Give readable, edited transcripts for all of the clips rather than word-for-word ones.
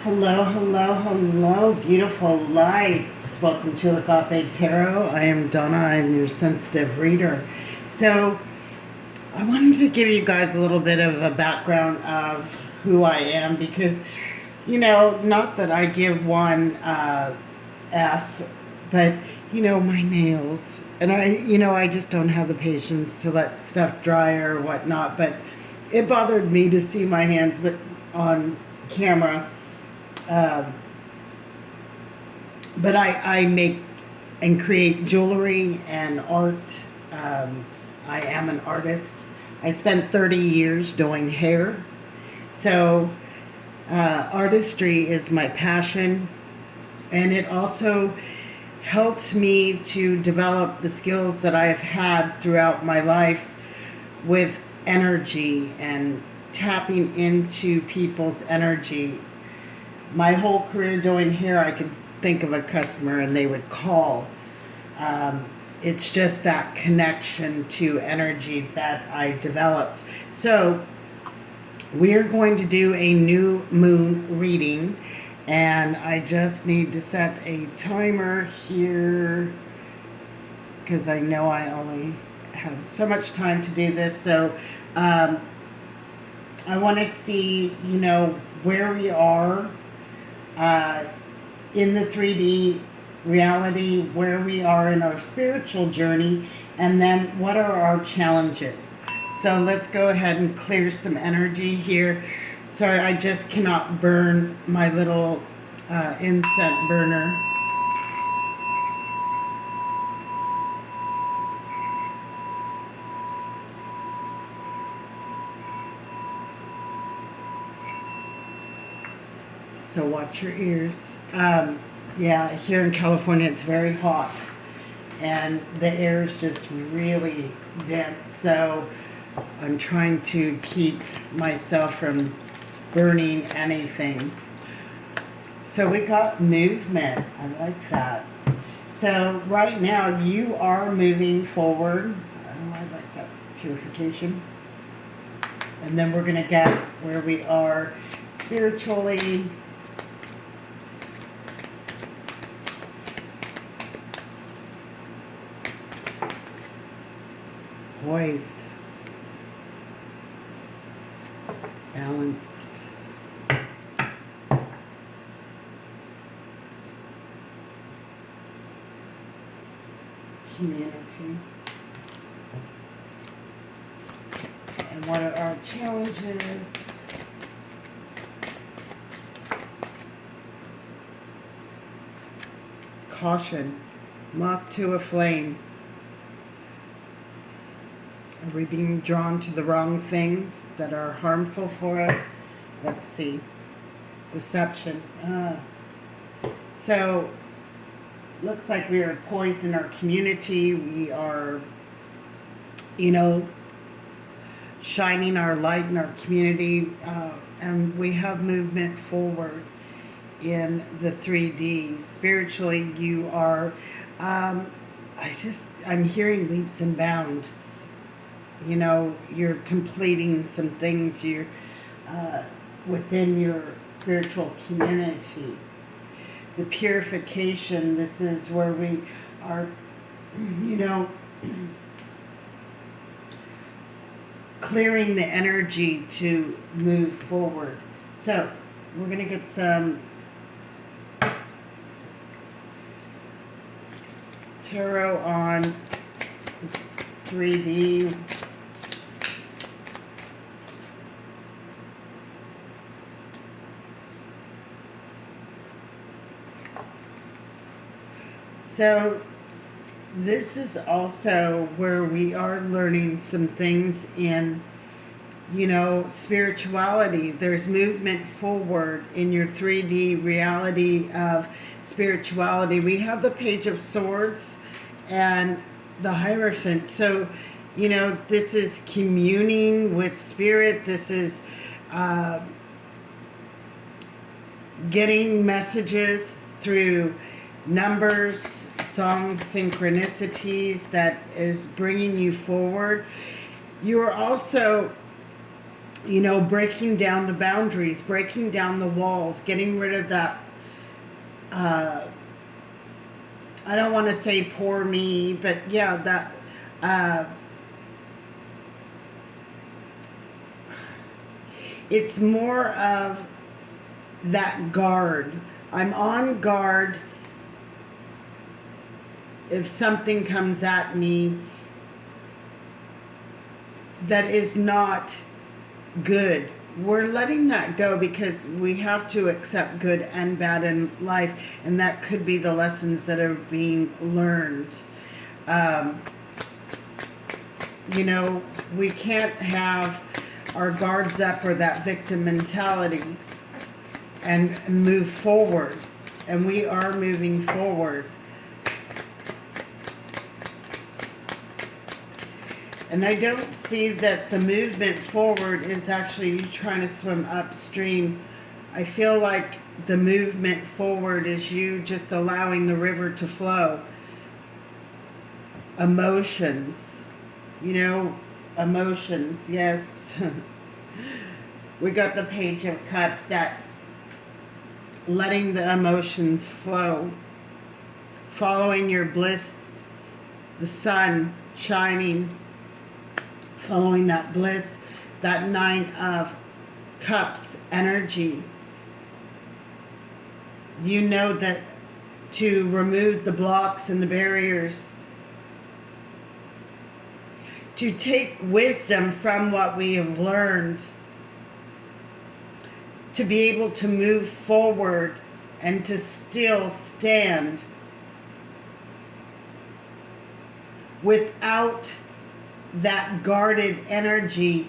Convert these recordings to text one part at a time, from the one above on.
Hello, hello, hello, beautiful lights. Welcome to Agape Tarot. I am Donna. I'm your sensitive reader. So, I wanted to give you guys a little bit of a background of who I am because, not that I give one F, but, my nails. And I just don't have the patience to let stuff dry or whatnot. But it bothered me to see my hands on camera. Um, but I make and create jewelry and art. I am an artist. I spent 30 years doing hair. So, artistry is my passion. And it also helped me to develop the skills that I've had throughout my life with energy and tapping into people's energy. My whole career doing hair, I could think of a customer and they would call. It's just that connection to energy that I developed. So we're going to do a new moon reading, and I just need to set a timer here because I know I only have so much time to do this. So I want to see, where we are in the 3D reality, where we are in our spiritual journey, and then what are our challenges. So let's go ahead and clear some energy here. Sorry, I just cannot burn my little incense burner. So watch your ears. Yeah, here in California it's very hot and the air is just really dense. So I'm trying to keep myself from burning anything. So we got movement. I like that. So right now you are moving forward. Oh, I like that purification. And then we're going to get where we are spiritually. Poised, balanced, community, and what are our challenges? Caution, moth to a flame. Are we being drawn to the wrong things that are harmful for us? Let's see. Deception. So, looks like we are poised in our community. We are, shining our light in our community. And we have movement forward in the 3D. Spiritually, you are, I'm hearing leaps and bounds. You're completing some things you're within your spiritual community. The purification, this is where we are, clearing the energy to move forward. So we're going to get some tarot on 3D. So this is also where we are learning some things in, spirituality. There's movement forward in your 3D reality of spirituality. We have the Page of Swords and the Hierophant. So, this is communing with spirit. This is getting messages through numbers, songs, synchronicities that is bringing you forward. You are also breaking down the boundaries, breaking down the walls, getting rid of that. I don't want to say poor me, but yeah, that. It's more of that guard. I'm on guard if something comes at me that is not good. We're letting that go because we have to accept good and bad in life, and that could be the lessons that are being learned. We can't have our guards up or that victim mentality and move forward. And we are moving forward. And I don't see that the movement forward is actually you trying to swim upstream. I feel like the movement forward is you just allowing the river to flow. Emotions. Emotions, yes. We got the Page of Cups, that letting the emotions flow. Following your bliss, the sun shining. Following that bliss, that Nine of Cups energy. You know that to remove the blocks and the barriers, to take wisdom from what we have learned, to be able to move forward and to still stand without that guarded energy,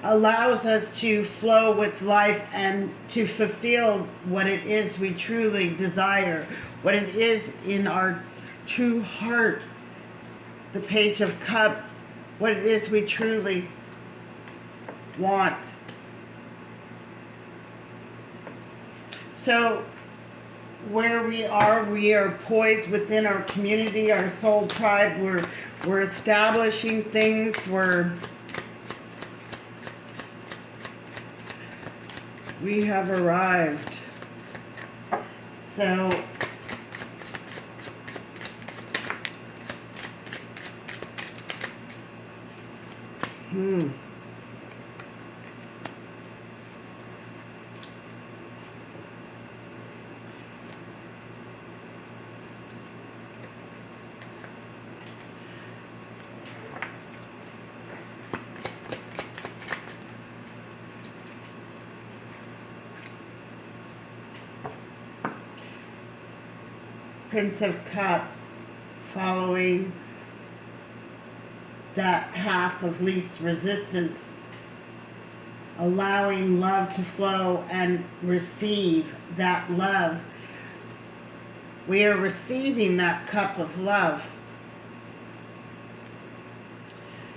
allows us to flow with life and to fulfill what it is we truly desire, what it is in our true heart. The Page of Cups, what it is we truly want. So where we are poised within our community, our soul tribe. We're establishing things. We have arrived. So Prince of Cups, following that path of least resistance, allowing love to flow and receive that love. We are receiving that cup of love.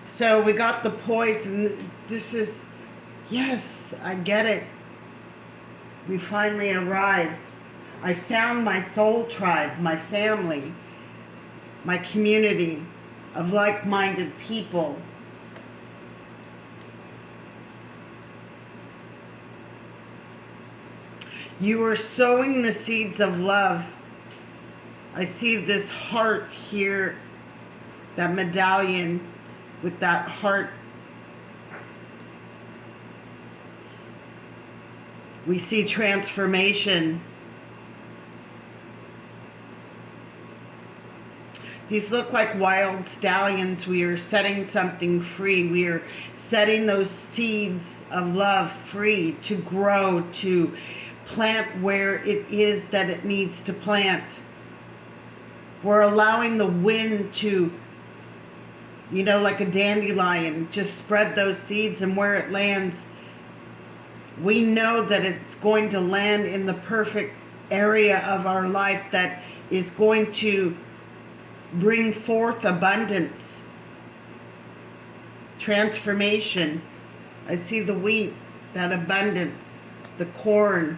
So we got the poison. This is, yes, I get it. We finally arrived. I found my soul tribe, my family, my community of like-minded people. You are sowing the seeds of love. I see this heart here, that medallion with that heart. We see transformation. These look like wild stallions. We are setting something free. We are setting those seeds of love free to grow, to plant where it is that it needs to plant. We're allowing the wind to, like a dandelion, just spread those seeds, and where it lands, we know that it's going to land in the perfect area of our life that is going to bring forth abundance, transformation. I see the wheat, that abundance, the corn.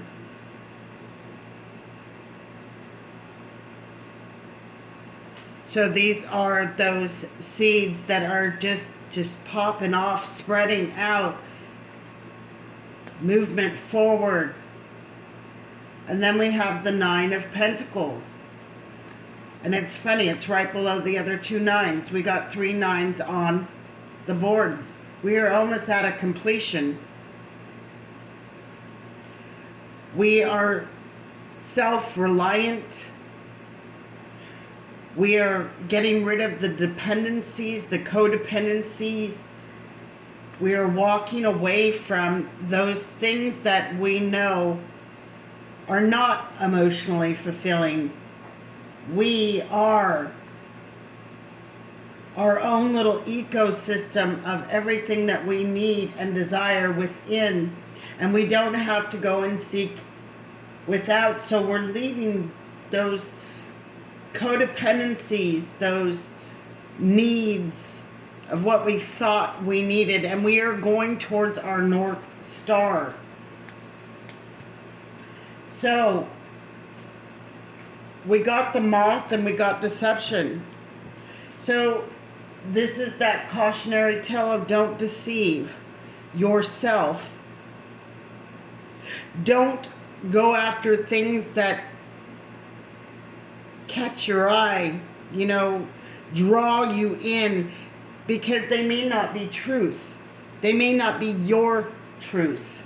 So these are those seeds that are just popping off, spreading out, movement forward. And then we have the 9 of Pentacles. And it's funny, it's right below the other 2 9s. We got 3 9s on the board. We are almost at a completion. We are self-reliant. We are getting rid of the dependencies, the codependencies. We are walking away from those things that we know are not emotionally fulfilling. We are our own little ecosystem of everything that we need and desire within. And we don't have to go and seek without. So we're leaving those codependencies, those needs of what we thought we needed, and we are going towards our North Star. So we got the Moth and we got deception. So this is that cautionary tale of don't deceive yourself. Don't go after things that catch your eye, draw you in, because they may not be truth. They may not be your truth.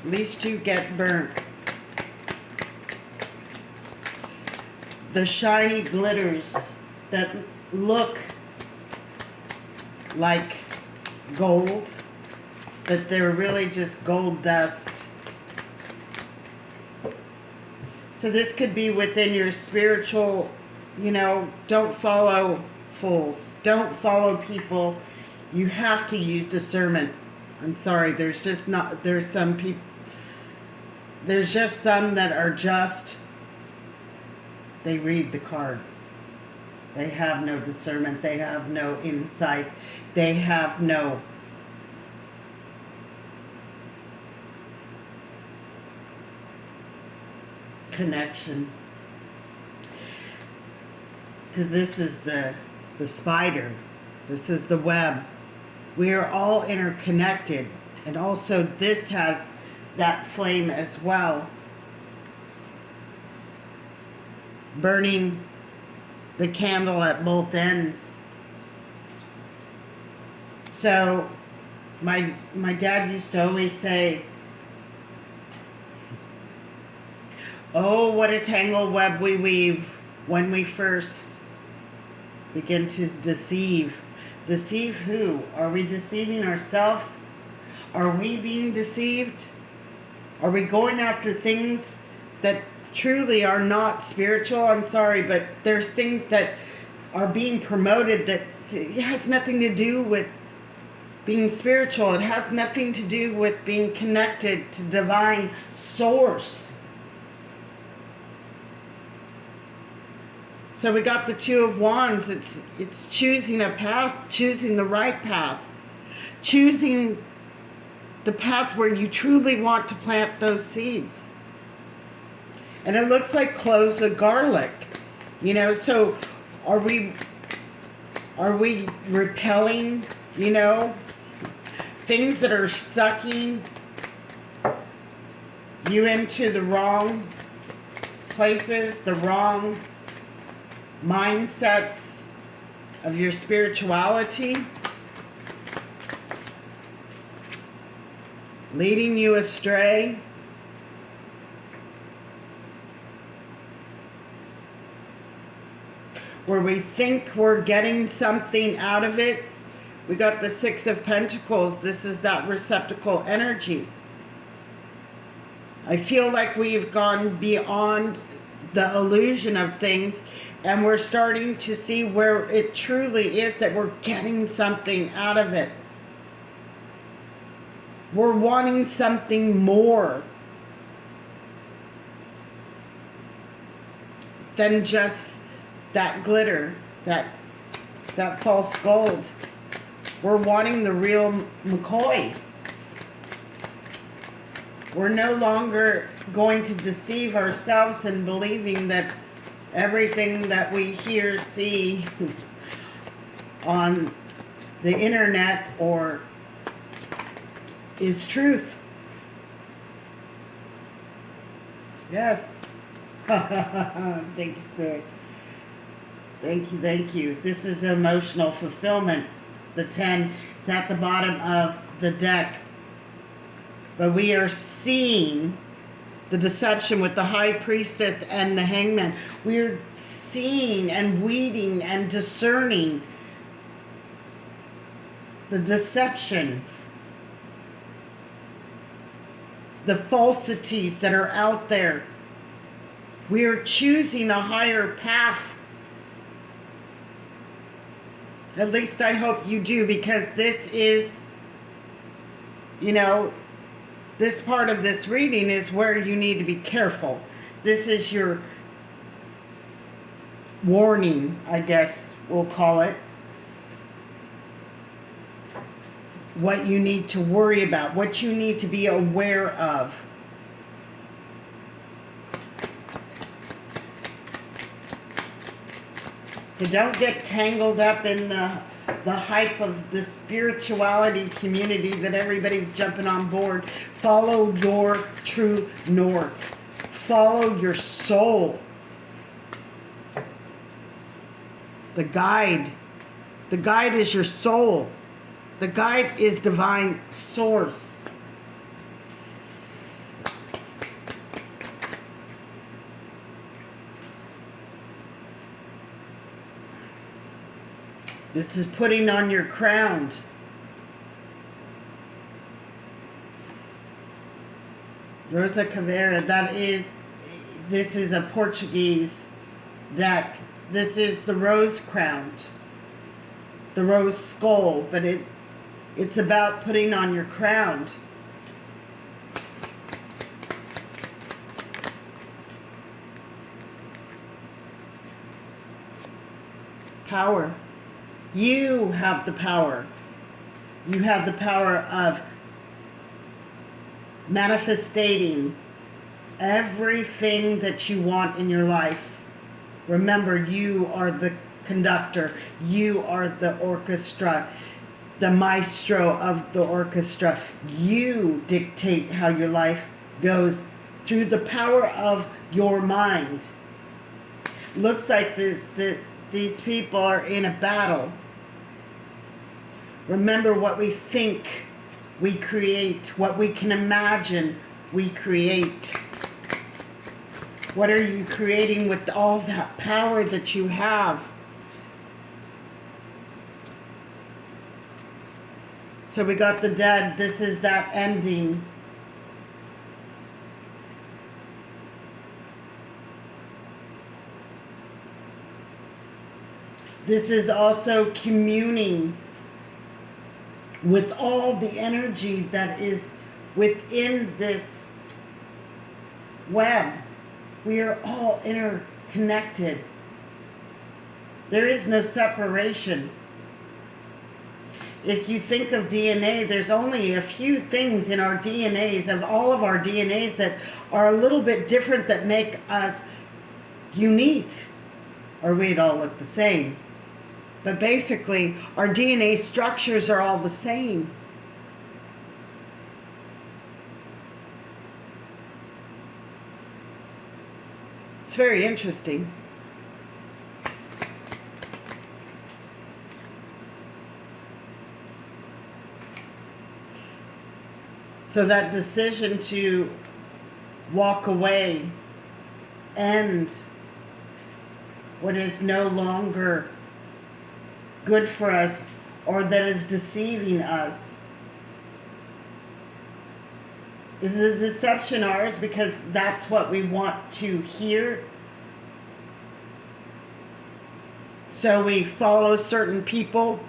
At least you get burnt. The shiny glitters that look like gold, but they're really just gold dust. So this could be within your spiritual, don't follow fools. Don't follow people. You have to use discernment. I'm sorry, there's some people, there's just some that are they read the cards. They have no discernment. They have no insight. They have no connection. Because this is the spider. This is the web. We are all interconnected. And also this has that flame as well. Burning the candle at both ends. So my dad used to always say, oh, what a tangled web we weave when we first begin to deceive. Deceive who? Are we deceiving ourselves? Are we being deceived? Are we going after things that truly are not spiritual? I'm sorry, but there's things that are being promoted that it has nothing to do with being spiritual. It has nothing to do with being connected to divine source. So we got the 2 of Wands. It's choosing a path, choosing the right path, choosing the path where you truly want to plant those seeds. And it looks like cloves of garlic, so are we repelling, things that are sucking you into the wrong places, the wrong mindsets of your spirituality, leading you astray? Where we think we're getting something out of it. We got the 6 of Pentacles. This is that receptacle energy. I feel like we've gone beyond the illusion of things, and we're starting to see where it truly is that we're getting something out of it. We're wanting something more than just that glitter, that false gold. We're wanting the real McCoy. We're no longer going to deceive ourselves in believing that everything that we hear, see on the internet or is truth. Yes. Thank you, Spirit. Thank you, thank you. This is emotional fulfillment. The 10 is at the bottom of the deck. But we are seeing the deception with the high priestess and the hangman. We're seeing and weeding and discerning the deceptions, the falsities that are out there. We are choosing a higher path. At least I hope you do, because this is, this part of this reading is where you need to be careful. This is your warning, I guess we'll call it. What you need to worry about, what you need to be aware of. So don't get tangled up in the hype of the spirituality community that everybody's jumping on board. Follow your true north. Follow your soul. The guide. The guide is your soul. The guide is divine source. This is putting on your crown. Rosa Caveira, this is a Portuguese deck. This is the rose crown, the rose skull, but it's about putting on your crown. Power. You have the power. You have the power of manifesting everything that you want in your life. Remember, you are the conductor. You are the orchestra, the maestro of the orchestra. You dictate how your life goes through the power of your mind. Looks like these people are in a battle. Remember, what we think, we create. What we can imagine, we create. What are you creating with all that power that you have? So we got the dead. This is that ending. This is also communing with all the energy that is within this web. We are all interconnected. There is no separation. If you think of DNA, there's only a few things in our DNAs, of all of our DNAs, that are a little bit different, that make us unique, or we'd all look the same. But basically, our DNA structures are all the same. It's very interesting. So that decision to walk away, end what is no longer good for us, or that is deceiving us. Is the deception ours because that's what we want to hear? So we follow certain people.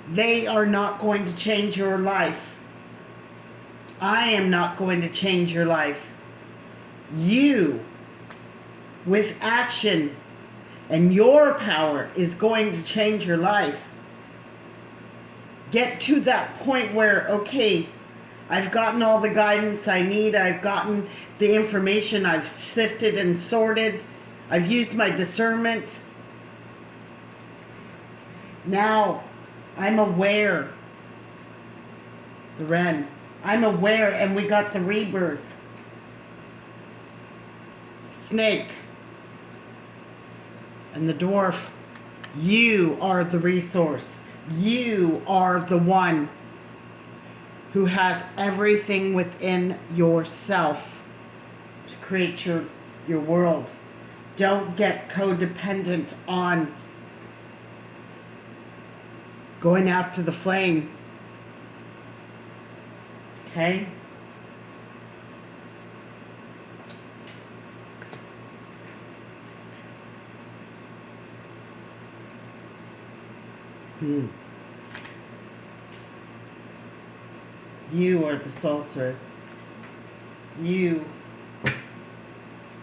They are not going to change your life. I am not going to change your life. You, with action, And your power is going to change your life. Get to that point where, okay, I've gotten all the guidance I need. I've gotten the information. I've sifted and sorted. I've used my discernment. Now I'm aware. The Ren. I'm aware, and we got the rebirth. Snake. And the dwarf. You are the resource. You are the one who has everything within yourself to create your world. Don't get codependent on going after the flame. Okay? You are the sorceress. You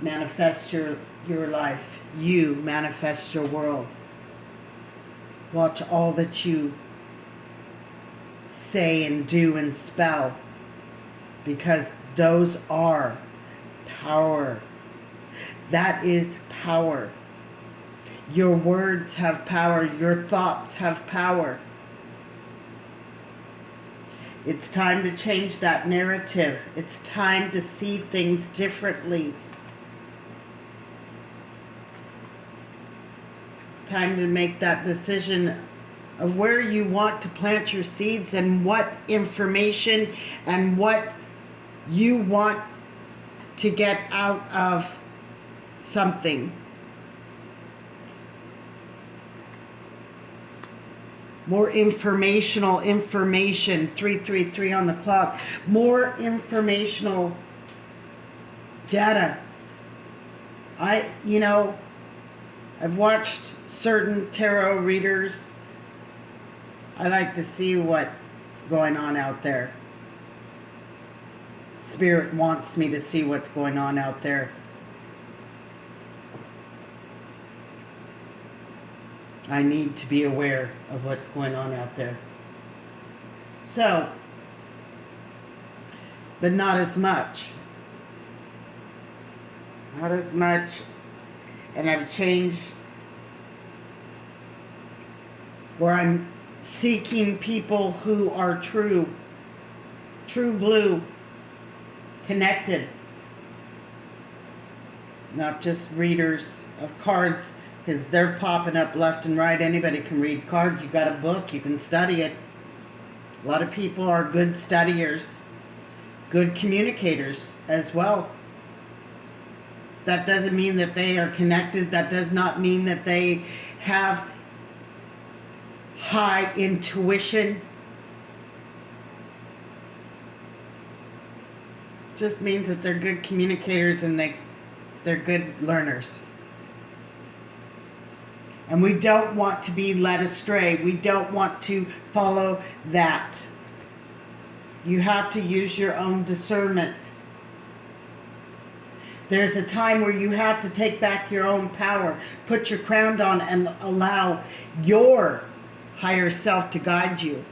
manifest your life. You manifest your world. Watch all that you say and do and spell, because those are power. That is power. Your words have power. Your thoughts have power. It's time to change that narrative. It's time to see things differently. It's time to make that decision of where you want to plant your seeds and what information and what you want to get out of something. More information, 333 on the clock. More informational data. I've watched certain tarot readers. I like to see what's going on out there. Spirit wants me to see what's going on out there. I need to be aware of what's going on out there. So, but not as much. Not as much. And I've changed where I'm seeking people who are true blue, connected. Not just readers of cards, because they're popping up left and right. Anybody can read cards. You got a book, you can study it. A lot of people are good studiers, good communicators as well. That doesn't mean that they are connected. That does not mean that they have high intuition. It just means that they're good communicators and they're good learners. And we don't want to be led astray. We don't want to follow that. You have to use your own discernment. There's a time where you have to take back your own power. Put your crown on and allow your higher self to guide you.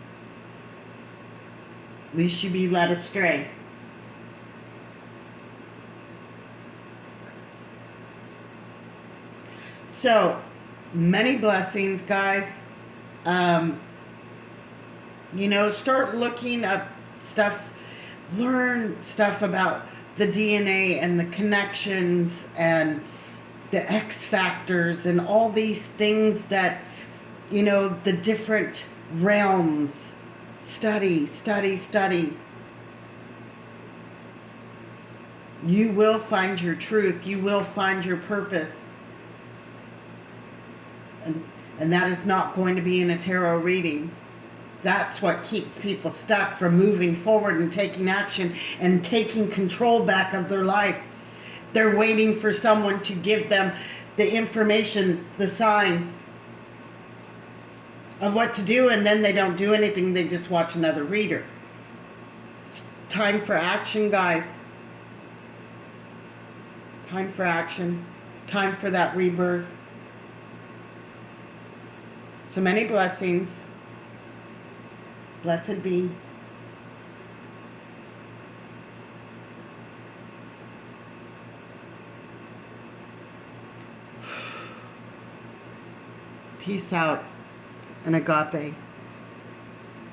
Lest you be led astray. So, many blessings, guys. Start looking up stuff. Learn stuff about the DNA and the connections and the X factors and all these things that, the different realms. Study. You will find your truth. You will find your purpose. And that is not going to be in a tarot reading. That's what keeps people stuck from moving forward and taking action and taking control back of their life. They're waiting for someone to give them the information, the sign of what to do, and then they don't do anything. They just watch another reader. It's time for action, guys. Time for action. Time for that rebirth. So many blessings. Blessed be. Peace out and agape.